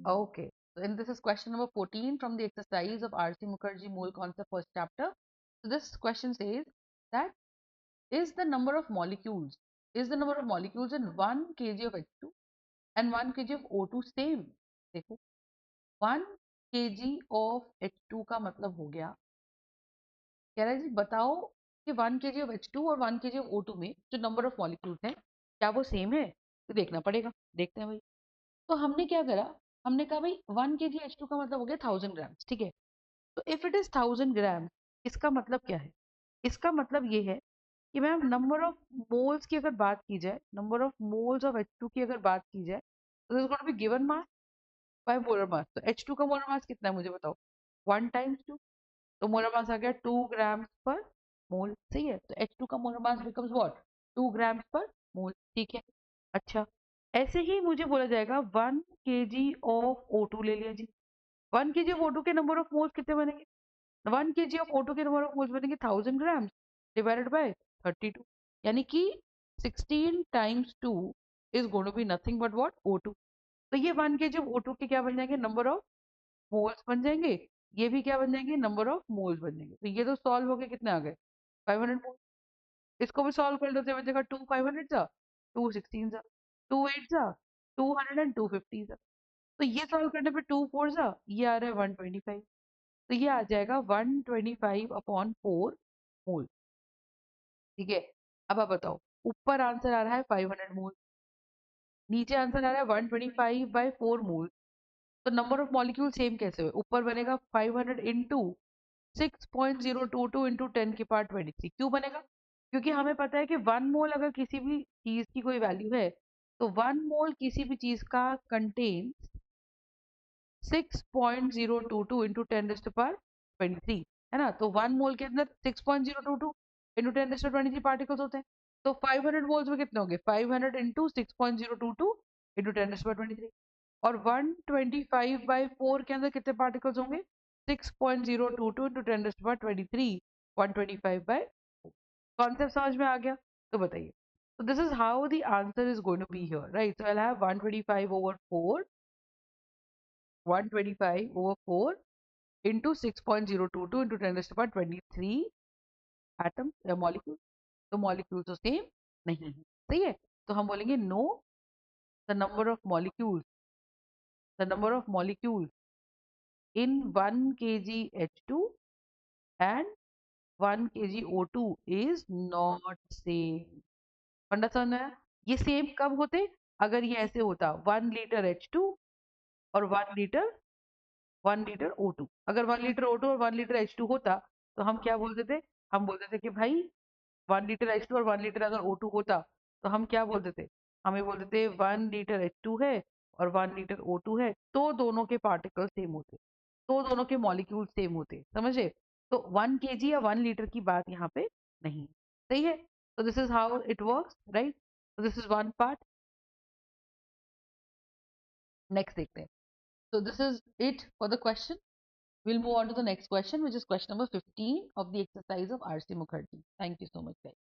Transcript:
Okay. And this is question number 14 from the exercise of R.C. Mukherjee Mole Concept first chapter. So this question says that is the number of molecules in 1 kg of H2 and 1 kg of O2 same? देखो 1 kg of H2 का मतलब हो गया, कह रहा है जी बताओ कि 1 kg of H2 और 1 kg of O2 में जो नंबर ऑफ मॉलिक्यूल्स हैं क्या वो सेम है? तो देखना पड़ेगा, देखते हैं भाई। तो हमने क्या करा, हमने कहा भाई 1 kg H2 का मतलब हो गया 1000 ग्राम, ठीक है। तो इफ इट इज 1000 ग्राम, इसका मतलब क्या है? इसका मतलब ये है कि मैम नंबर ऑफ मोल्स की अगर बात की जाए, number of moles of H2 की अगर बात की जाए, तो this is going to be given mass by molar mass. तो H2 का मोलर मास कितना है मुझे बताओ, 1 टाइम्स 2, तो मोलर मास आ गया 2 ग्राम पर मोल, सही है। तो H2 का मोलर मास बिकम्स व्हाट, 2 ग्राम पर मोल, ठीक है। अच्छा, ऐसे ही मुझे बोला जाएगा 1 kg ऑफ O2 ले लिया जी। 1 kg ऑफ O2 के नंबर ऑफ मोल्स कितने बनेंगे? 1 kg ऑफ O2 के नंबर ऑफ मोल्स बनेंगे 1000 ग्राम डिवाइडेड बाय 32, यानी कि 16 times 2 is going to be nothing but what, O2। तो ये 1 kg ऑफ O2 के क्या बन जाएंगे, नंबर ऑफ मोल्स बन जाएंगे। ये भी क्या बन जाएंगे, नंबर ऑफ मोल्स बन जाएंगे। तो ये तो सॉल्व हो गए, कितने आ गए, 500 मोल। इसको भी सॉल्व कर लेते हैं बचेगा 2 500 सा, 2 16 सा, 2 8 सा, 200 एंड 250 सा। तो ये सॉल्व करने पे 2 4 सा, ये आ रहा है 125। तो ये आ जाएगा 125 अपॉन 4 मोल, ठीक है। अब आप बताओ, ऊपर आंसर आ रहा है 500 मोल, नीचे आंसर आ रहा है 125 बाई 4 मोल। तो नंबर ऑफ मॉलिक्यूल सेम कैसे हुए, ऊपर बनेगा 500 इंटू 6.022 इंटू 10 की पावर 23। क्यों बनेगा? क्योंकि हमें पता है कि 1 मोल अगर किसी भी चीज की कोई वैल्यू है, तो 1 मोल किसी भी चीज का कंटेन 6.022 इंटू 10 की पावर 23, है ना। तो 1 मोल के अंदर 6.022 इंटू 10 की पावर 23 पार्टिकल्स होते हैं। तो 500 मोल्स में कितने होंगे, 500 इंटू 6.022 इंटू 10 की पावर 23। और 125 बाई 4 के अंदर कितने पार्टिकल्स होंगे, 6.022 इंटू 10 की पावर 23, 125 बाई। कॉन्सेप्ट समझ में आ गया? तो बताइए। So this is how the answer is going to be here, right? So I'll have 125 over 4, 125 over 4 into 6.022 into 10 raised to the power 23 atom या मॉलिक्यूल। तो मॉलिक्यूल तो सेम नहीं है, सही है। तो हम बोलेंगे no, the number of molecules, the number of molecules in 1 kg H2 and 1 kg O2 is not same। फंडा समझ में आया? ये सेम कब होते, अगर ये ऐसे होता 1 लीटर H2 और 1 लीटर O2। अगर 1 लीटर O2 और 1 लीटर H2 होता, तो हम क्या बोलते थे, हम बोलते थे कि भाई 1 लीटर H2 और 1 लीटर अगर O2 होता, तो हम क्या बोलते थे, हमें बोलते थे 1 लीटर H2 है और 1 लीटर O2 है, तो दोनों के पार्टिकल सेम होते, तो दोनों के मॉलिक्यूल सेम होते, समझे। तो 1 kg या 1 लीटर की बात यहाँ पे नहीं, सही है। तो this is how it works, right. तो this is one part. Next देखते हैं। So this is it for the question. We'll move on to the next question, which is question number 15 of the exercise of R.C. Mukherjee. Thank you so much, guys.